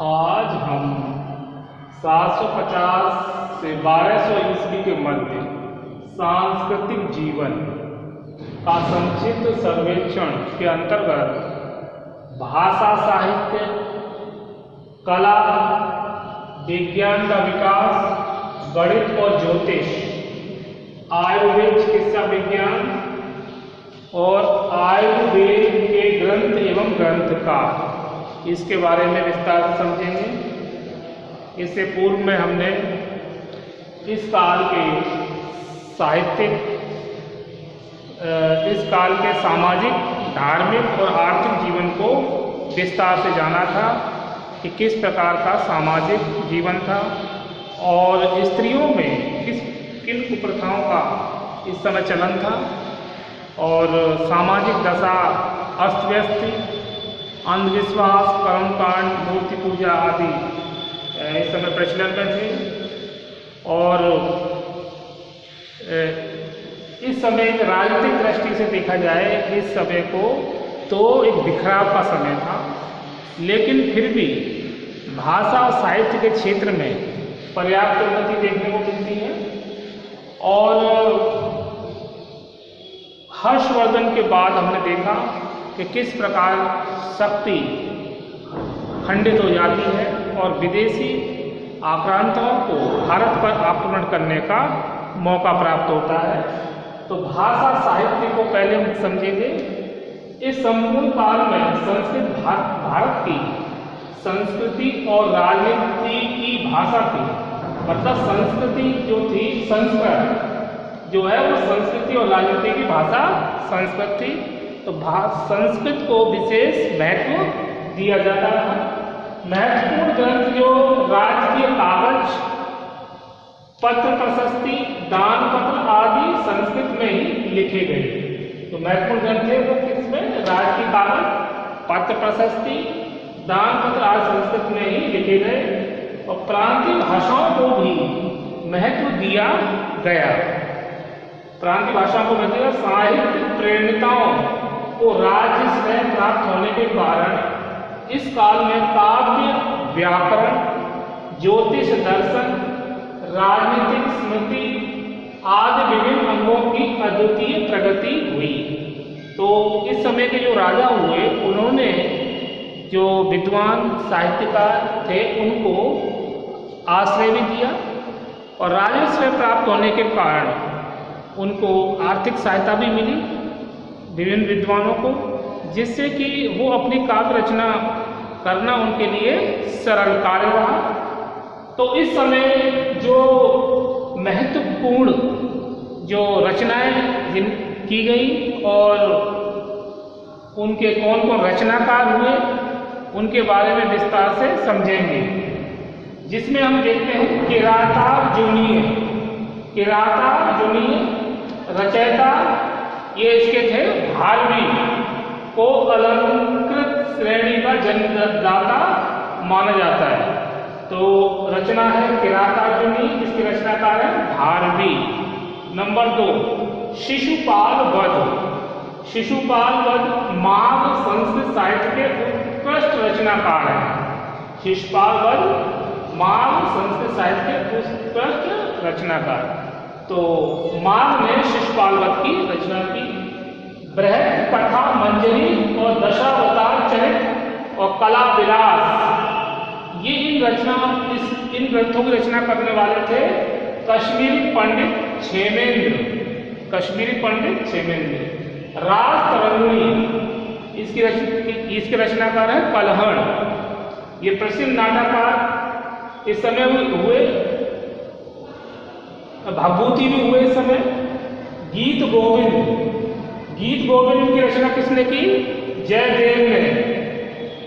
आज हम 750 से 1200 ईस्वी के मध्य सांस्कृतिक जीवन का संक्षिप्त सर्वेक्षण के अंतर्गत भाषा, साहित्य, कला, विज्ञान का विकास, गणित और ज्योतिष, आयुर्वेद चिकित्सा विज्ञान और आयुर्वेद के ग्रंथ एवं ग्रंथकार, इसके बारे में विस्तार से समझेंगे। इससे पूर्व में हमने इस काल के साहित्यिक, इस काल के सामाजिक, धार्मिक और आर्थिक जीवन को विस्तार से जाना था कि किस प्रकार का सामाजिक जीवन था और स्त्रियों में किन कुप्रथाओं का इस समय चलन था और सामाजिक दशा अस्त व्यस्त थी, अंधविश्वास, कर्मकांड, मूर्ति पूजा आदि इस समय प्रचलन में थे। और इस समय एक राजनीतिक दृष्टि से देखा जाए इस समय को तो एक बिखराव का समय था, लेकिन फिर भी भाषा और साहित्य के क्षेत्र में पर्याप्त उन्नति देखने को मिलती है। और हर्षवर्धन के बाद हमने देखा कि किस प्रकार शक्ति खंडित हो जाती है और विदेशी आक्रांताओं को भारत पर आक्रमण करने का मौका प्राप्त होता है। तो भाषा साहित्य को पहले हम समझेंगे। इस संपूर्ण काल में संस्कृत भारत की संस्कृति और राजनीति की भाषा थी, मतलब संस्कृति जो थी, संस्कृत जो है वो संस्कृति और राजनीति की भाषा संस्कृत थी। तो संस्कृत को विशेष महत्व दिया जाता है। महत्वपूर्ण ग्रंथ जो राजकीय कागज, पत्र, प्रशस्ति, दान पत्र आदि संस्कृत में ही लिखे गए। तो महत्वपूर्ण ग्रंथ है वो किसमें? राजकीय कागज, पत्र, प्रशस्ति, दान पत्र आदि संस्कृत में ही लिखे गए। और प्रांतीय भाषाओं को भी महत्व दिया गया। प्रांतीय भाषाओं को मतलब साहित्य प्रेरणिताओं को राज्य से प्राप्त होने के कारण इस काल में काव्य, व्याकरण, ज्योतिष, दर्शन, राजनीतिक, स्मृति आदि विभिन्न अंगों की अद्वितीय प्रगति हुई। तो इस समय के जो राजा हुए उन्होंने जो विद्वान साहित्यकार थे उनको आश्रय भी दिया और राजस्व प्राप्त होने के कारण उनको आर्थिक सहायता भी मिली विभिन्न विद्वानों को, जिससे कि वो अपनी काव्य रचना करना उनके लिए सरल कार्य रहा। तो इस समय जो महत्वपूर्ण जो रचनाएं की गई और उनके कौन कौन रचनाकार हुए उनके बारे में विस्तार से समझेंगे। जिसमें हम देखते हैं किराता जुनीय रचयिता, ये इसके थे भारवी को अलंकृत श्रेणी का जन्मदाता माना जाता है। तो रचना है किरातार्जुनी, इसकी रचनाकार है भारवी। नंबर 2 शिशुपाल वध माघ संस्कृत साहित्य के उत्कृष्ट रचनाकार है। शिशुपाल वध माघ संस्कृत साहित्य के उत्कृष्ट रचनाकार। तो माघ ने शिशुपाल वध की रचना की। बृहद कथा मंजरी और दशावतार चरित और कला विलास, ये इन ग्रंथों की रचना करने वाले थे कश्मीरी पंडित क्षेमेंद्र। राज तरंगिणी, इसके रचनाकार है कलहण। ये प्रसिद्ध नाटककार इस समय हुए, भभूति भी हुए इस समय। गीत गोविंद की रचना किसने की? जयदेव ने।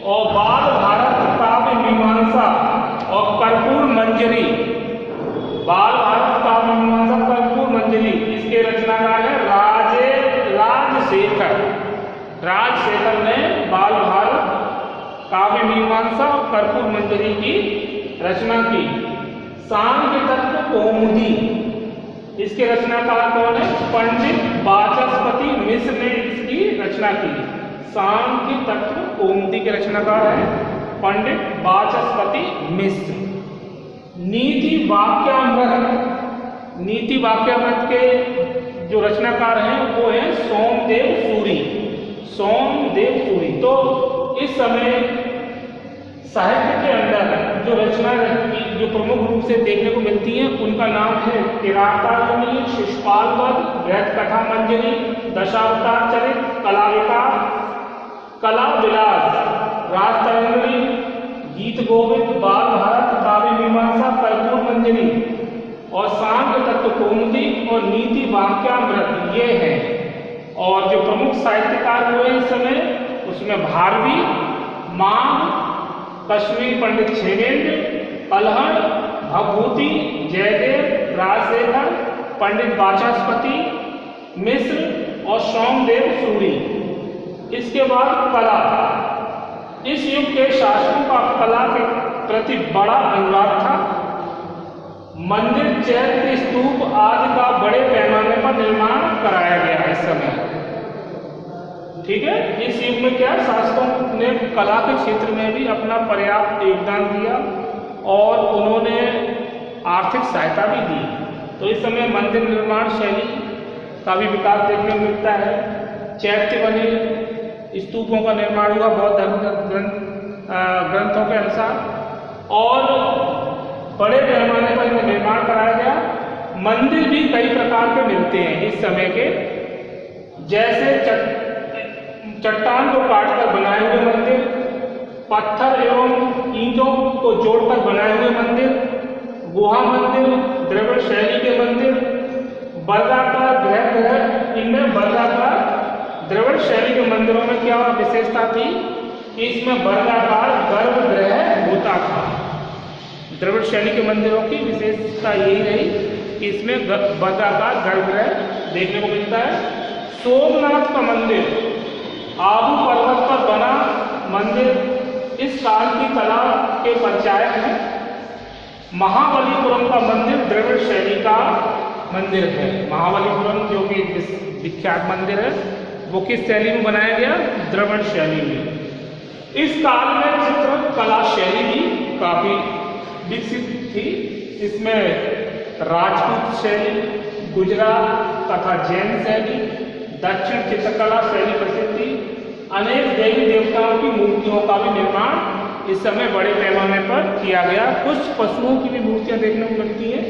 और बाल भारत काव्य मीमांसा और कर्पूर मंजरी, इसके रचनाकार है राजशेखर ने बाल भारत काव्य मीमांसा और कर्पूर मंजरी की रचना की। सांख्य तत्व कौमुदी, इसके रचनाकार कौन है? पंडित वाचस्पति मिश्र ने इसकी रचना की। सांख्य तत्व कौमुदी के रचनाकार है पंडित वाचस्पति मिश्र। नीति वाक्यामृत के जो रचनाकार हैं वो हैं सोमदेव सूरी। तो इस समय साहित्य के अंदर जो रचना जो प्रमुख रूप से देखने को मिलती हैं उनका नाम है किरातार्जुनी, शिशुपाल वध, बृहत कथा मंजरी, दशावतार चरित, कला विलास, राजतरंगिणी, गीत गोविंद, बाल भारत, काव्य मीमांसा, कर्पूर मंजरी और सांख्य तत्व कौमुदी और नीति वाक्यामृत ये हैं। और जो प्रमुख साहित्यकार हुए इस समय उसमें भारवी, मांग, कश्मीर पंडित छेदेन्द्र, कलहड़, भवभूति, जयदेव, राजशेखर, पंडित वाचस्पति मिश्र और सोमदेव सूरी। इसके बाद कला। इस युग के शासकों का कला के प्रति बड़ा अनुराग था। मंदिर, चैत्य, स्तूप आदि का बड़े पैमाने पर निर्माण कराया गया इस समय। ठीक है, इस युग में क्या शासकों ने कला के क्षेत्र में भी अपना पर्याप्त योगदान दिया और उन्होंने आर्थिक सहायता भी दी। तो इस समय मंदिर निर्माण शैली का भी विकास देखने को मिलता है। चैत्य बने, स्तूपों का निर्माण हुआ बौद्ध धर्म ग्रंथों के अनुसार और बड़े पैमाने पर इनका निर्माण कराया गया। मंदिर भी कई प्रकार के मिलते हैं इस समय के, जैसे चट्टान को काटकर बनाए हुए मंदिर, पत्थर एवं ईंटों को जोड़कर बनाए हुए मंदिर, गुहा मंदिर, द्रविड़ शैली के मंदिर, वर्गाकार गृह। इनमें वर्गाकार द्रविड़ शैली के मंदिरों में क्या विशेषता थी कि इसमें वर्गाकार गर्भगृह होता था। द्रविड़ शैली के मंदिरों की विशेषता यही रही कि इसमें वर्गाकार गर्भगृह देखने को मिलता है। सोमनाथ का मंदिर आबू पर्वत पर बना मंदिर इस काल की कला के परिचायक है। महाबलीपुरम का मंदिर द्रविड़ शैली का मंदिर है। महाबलीपुरम जो कि विख्यात मंदिर है वो किस शैली में बनाया गया? द्रविड़ शैली में। इस काल में चित्र कला शैली भी काफी विकसित थी। इसमें राजपूत शैली, गुजरात तथा जैन शैली, दक्षिण चित्रकला शैली प्रसिद्ध थी। अनेक देवी देवताओं की मूर्तियों का भी निर्माण इस समय बड़े पैमाने पर किया गया। कुछ पशुओं की भी मूर्तियां देखने को मिलती हैं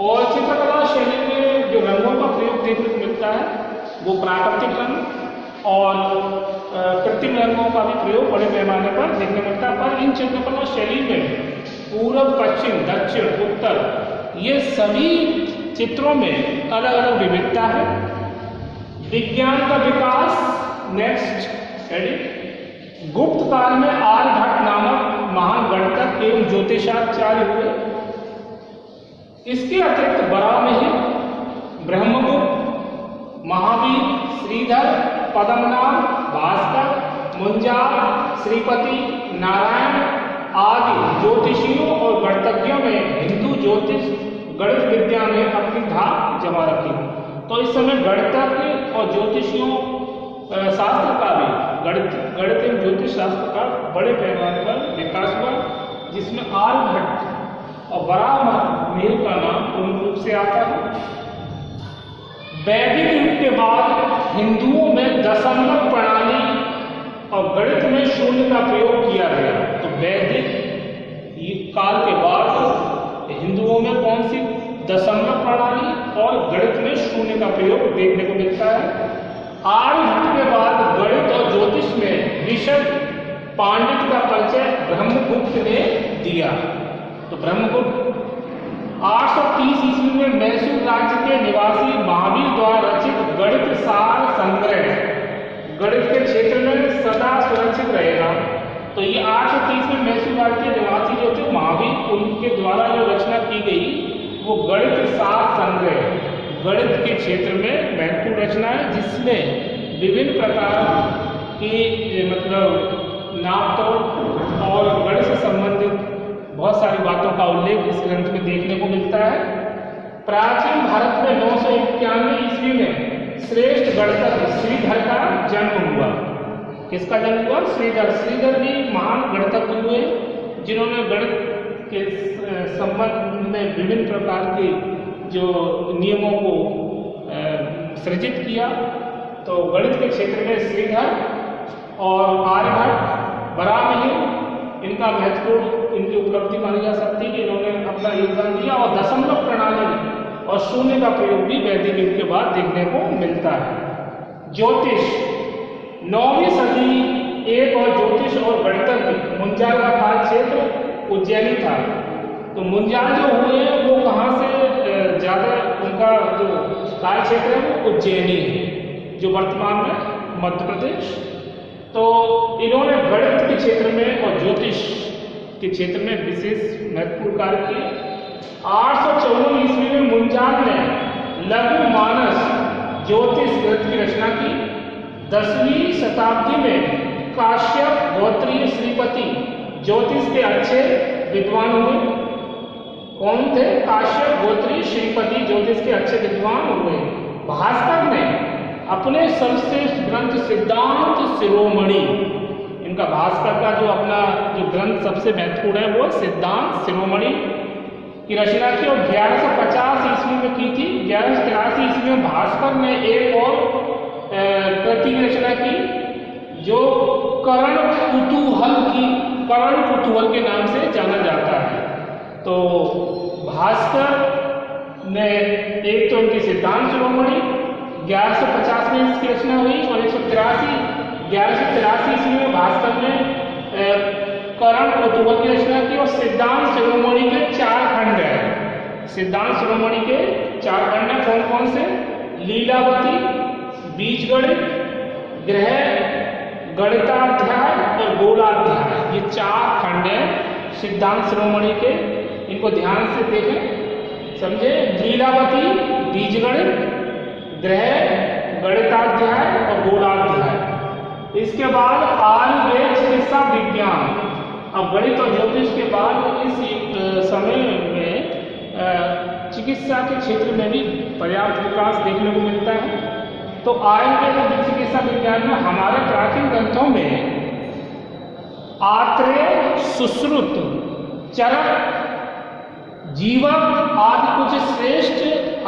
और चित्रकला शैली में जो रंगों का प्रयोग देखने को मिलता है वो प्राकृतिक रंग और कृत्रिम रंगों का भी प्रयोग बड़े पैमाने पर देखने को मिलता है। पर इन चित्रकला शैली में पूर्व, पश्चिम, दक्षिण, उत्तर ये सभी चित्रों में अलग अलग विविधता है। विज्ञान का विकास नेक्स्ट एडिट। गुप्त काल में आर्यभट्ट नामक महान गणितज्ञ एवं ज्योतिषाचार्य हुए। इसके अतिरिक्त बराहमिहिर, ब्रह्मगुप्त, महावीर, श्रीधर, पद्मनाभ, भास्कर, मुंजार, श्रीपति, नारायण आदि ज्योतिषियों और गणितज्ञों ने हिंदू ज्योतिष गणित विद्या में अपनी धाक जमा रखी। तो इस समय गणितज्ञ और ज्योतिषियों शास्त्र का भी गणित एवं ज्योतिष शास्त्र का बड़े पैमाने पर विकास हुआ, जिसमें आर्यभट्ट और बराहमिहिर का नाम प्रमुख रूप से आता है। वैदिक युग के बाद हिंदुओं में दशमलव प्रणाली और गणित में शून्य का प्रयोग किया गया। तो वैदिक काल के बाद हिंदुओं में कौन सी दशमलव प्रणाली और गणित में शून्य का प्रयोग देखने को मिलता है। आर्यभट्ट के बाद गणित और ज्योतिष में ऋषभ पांडित्य का परिचय ब्रह्मगुप्त ने दिया। तो ब्रह्मगुप्त 830 ईस्वी में मैसूर राज्य के निवासी महावीर द्वारा रचित गणित सार संग्रह गणित के क्षेत्र में सदा सुरक्षित रहेगा। तो ये 830 में मैसूर राज्य के निवासी जो थे महावीर, उनके द्वारा जो रचना की गई वो गणित सार संग्रह गणित के क्षेत्र में महत्वपूर्ण रचना है, जिसमें विभिन्न प्रकार की मतलब नापतोल और गणित से संबंधित बहुत सारी बातों का उल्लेख इस ग्रंथ में देखने को मिलता है। प्राचीन भारत में 991 ईस्वी में श्रेष्ठ गणितज्ञ श्रीधर का जन्म हुआ। किसका जन्म हुआ? श्रीधर। श्रीधर भी महान गणितज्ञ हुए जिन्होंने गणित के संबंध में विभिन्न प्रकार के जो नियमों को सृजित किया। तो गणित के क्षेत्र में श्रीधर और आर्यभट्ट, बराहमिहिर, इनका महत्वपूर्ण इनकी उपलब्धि मानी जा सकती है कि इन्होंने अपना योगदान दिया। और दशमलव प्रणाली और शून्य का प्रयोग भी वैदिक युग के बाद देखने को मिलता है। ज्योतिष, 9वीं सदी एक और ज्योतिष और गणितज्ञ मुंजाल का काल क्षेत्र उज्जैनी था। तो मुंजाल जो हुए वो कहाँ से ज़्यादा, उनका जो काल क्षेत्र है वो उज्जैनी है, जो वर्तमान में मध्य प्रदेश। तो इन्होंने गणित के क्षेत्र में और ज्योतिष के क्षेत्र में विशेष महत्वपूर्ण कार्य किए। 854 ईस्वी में मुंजाल ने लघु मानस ज्योतिष ग्रंथ की रचना की। 10वीं शताब्दी में काश्यप गोत्रीय श्रीपति ज्योतिष के अच्छे विद्वान हुए। कौन थे? काश्यप गोत्रीय श्रीपति ज्योतिष के अच्छे विद्वान हुए। भास्कर ने अपने सर्वश्रेष्ठ ग्रंथ सिद्धांत शिरोमणि, इनका भास्कर का जो अपना जो ग्रंथ सबसे महत्वपूर्ण है वो सिद्धांत शिरोमणि की रचना की और 1150 ईस्वी में की थी। 1183 ईस्वी में भास्कर ने एक और कृति की रचना की जो कर्ण कुतूहल के नाम से जाना जाता है। तो भास्कर ने एक तो इनकी सिद्धांत शिरोमणि 1150 में इसकी रचना हुई और 1183 ईस्वी में भास्कर ने कर्ण कुतूहल की रचना की। और सिद्धांत शिरोमणि के 4 खंड हैं। सिद्धांत शिरोमणि के 4 खंड हैं। कौन कौन से? लीलावती, बीजगणित, ग्रह गणिताध्याय और गोलाध्याय, ये 4 खंड हैं सिद्धांत शिरोमणि के। इनको ध्यान से देखें, समझे। लीलावती, बीजगणित, ग्रह गणिताध्याय और गोलाध्याय। इसके बाद आयुर्वेद, चिकित्सा विज्ञान। अब गणित और ज्योतिष के बाद इस समय में चिकित्सा के क्षेत्र में भी पर्याप्त विकास देखने को मिलता है। तो आयुर्वेद और चिकित्सा विज्ञान में हमारे प्राचीन ग्रंथों में आत्रेय, सुश्रुत, चरक, जीवक आदि कुछ श्रेष्ठ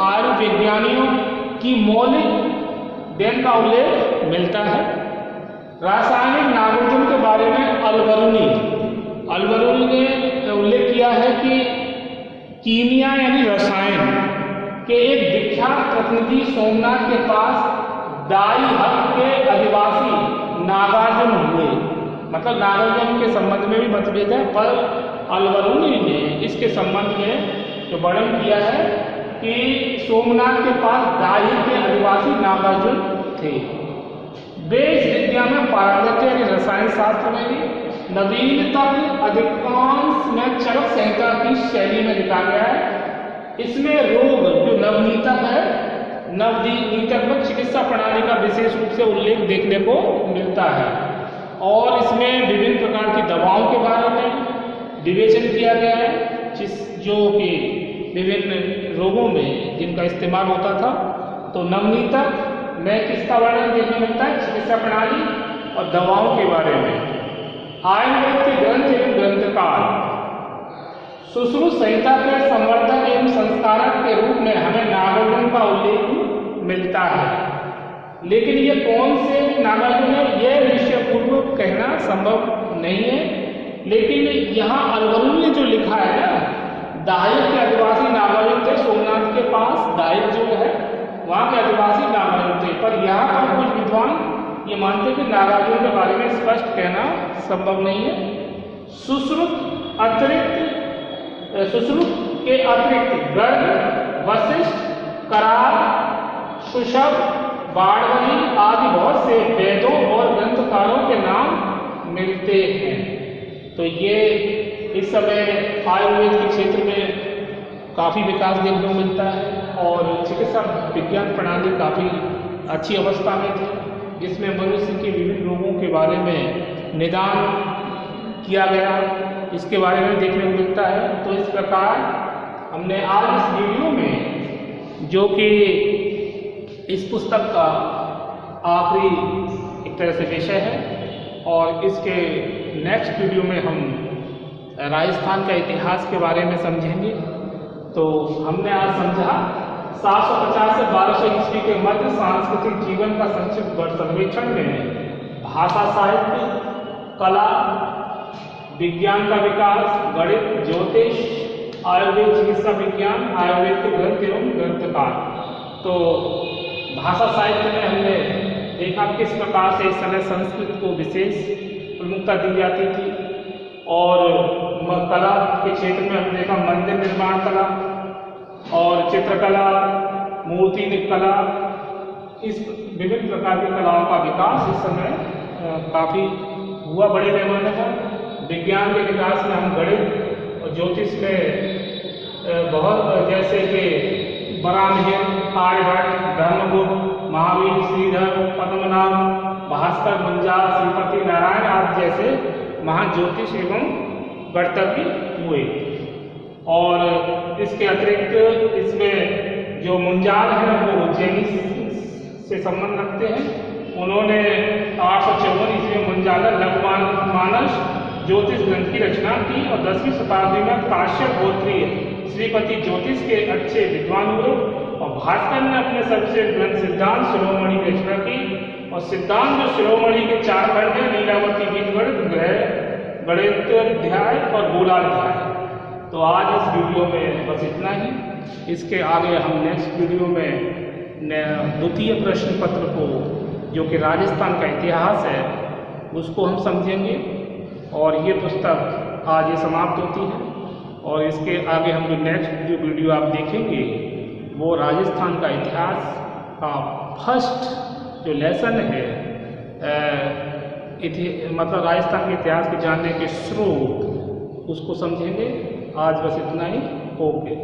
आयुर्विज्ञानियों की मौलिक देन का उल्लेख मिलता है। रासायनिक नागार्जुन के बारे में अलबरूनी ने उल्लेख किया है कि कीमिया यानी रसायन के एक विख्यात प्रतिनिधि सोमनाथ के पास दाई हक के अधिवासी नागार्जुन हुए। मतलब नागार्जुन के संबंध में भी मतभेद है, पर अलबरूनी ने इसके संबंध में जो वर्णन किया है कि सोमनाथ के पास दाई के अधिवासी नागार्जुन थे। वेद विद्या में पारंगत यानी रसायन शास्त्र में भी नवीनतम अधिकांश में चरक संहिता की शैली में लिखा गया है। इसमें रोग जो नवनीतक है, नवनीतक में चिकित्सा प्रणाली का विशेष रूप से उल्लेख देखने को मिलता है। और इसमें विभिन्न प्रकार की दवाओं के बारे में विवेचन किया गया है, जो कि विभिन्न रोगों में जिनका इस्तेमाल होता था। तो नवनीतक में किसका वर्णन देखने मिलता है? चिकित्सा प्रणाली और दवाओं के बारे में। आयुर्वेद के ग्रंथ एवं ग्रंथकार सुश्रुत संहिता के संवर्धक एवं संस्कारक के रूप में हमें नागार्जुन का उल्लेख मिलता है। लेकिन ये कौन से नागार्जुन है, यह निश्चयपूर्वक कहना संभव नहीं है। लेकिन यहाँ अलबरूनी ने जो लिखा है ना, दाहिक के अधिवासी नागार्जुन थे। सोमनाथ के पास दाहिक जो है वहाँ के अधिवासी नागार्जुन थे। पर यहाँ पर कुछ विद्वान ये मानते कि नागार्जुन के बारे में स्पष्ट कहना संभव नहीं है। सुश्रुत के अतिरिक्त गर्ग, वशिष्ठ, करार, सुषभ, बाणवली आदि बहुत से वेदों और ग्रंथकारों के नाम मिलते हैं। तो ये इस समय आयुर्वेद के क्षेत्र में काफ़ी विकास देखने को मिलता है और चिकित्सा विज्ञान प्रणाली काफ़ी अच्छी अवस्था में थी, जिसमें मनुष्य के विभिन्न रोगों के बारे में निदान किया गया, इसके बारे में देखने को मिलता है। तो इस प्रकार हमने आज इस वीडियो में, जो कि इस पुस्तक का आखिरी एक तरह से विषय है, और इसके नेक्स्ट वीडियो में हम राजस्थान का इतिहास के बारे में समझेंगे। तो हमने आज समझा 750 से 1200 ईस्वी के मध्य सांस्कृतिक जीवन का संक्षिप्त सर्वेक्षण में भाषा, साहित्य, कला, विज्ञान का विकास, गणित, ज्योतिष, आयुर्वेद, चिकित्सा विज्ञान, आयुर्वेद के ग्रंथ एवं ग्रंथकार। तो भाषा साहित्य में हमने देखा किस प्रकार से इस समय संस्कृत को विशेष प्रमुखता दी जाती थी, और कला के क्षेत्र में हमने देखा मंदिर निर्माण कला और चित्रकला, मूर्ति कला, इस विभिन्न प्रकार की कलाओं का विकास इस समय काफ़ी हुआ बड़े पैमाने पर। विज्ञान के विकास में हम गणित और ज्योतिष में बहुत, जैसे कि बराहमिहिर, आर्यभट्ट, ब्रह्मगुप्त, महावीर, श्रीधर, पद्मनाभ, भास्कर, मंजार, श्रीपति नारायण आदि जैसे महान ज्योतिष एवं गणितज्ञ हुए। और इसके अतिरिक्त इसमें जो मुंजाल है वो उज्जैनी से संबंध रखते हैं। उन्होंने 854 ईस्वी में मुंजाला लघुमानस ज्योतिष ग्रंथ की रचना की और 10वीं शताब्दी में काश्यप गोत्रीय श्रीपति ज्योतिष के अच्छे विद्वान हुए। और भास्कर ने अपने सबसे ग्रंथ सिद्धांत शिरोमणि की रचना की, और सिद्धांत जो शिरोमणि के 4 खंड है, लीलावती, बीजगणित, ग्रह गणिताध्याय और गोलाध्याय। तो आज इस वीडियो में बस इतना ही। इसके आगे हम नेक्स्ट वीडियो में द्वितीय प्रश्न पत्र को, जो कि राजस्थान का इतिहास है, उसको हम समझेंगे। और ये पुस्तक आज ये समाप्त होती है, और इसके आगे हम जो नेक्स्ट जो वीडियो आप देखेंगे वो राजस्थान का इतिहास का फर्स्ट जो लेसन है, मतलब राजस्थान के इतिहास के जानने के स्रोत, उसको समझेंगे। आज बस इतना ही। ओके।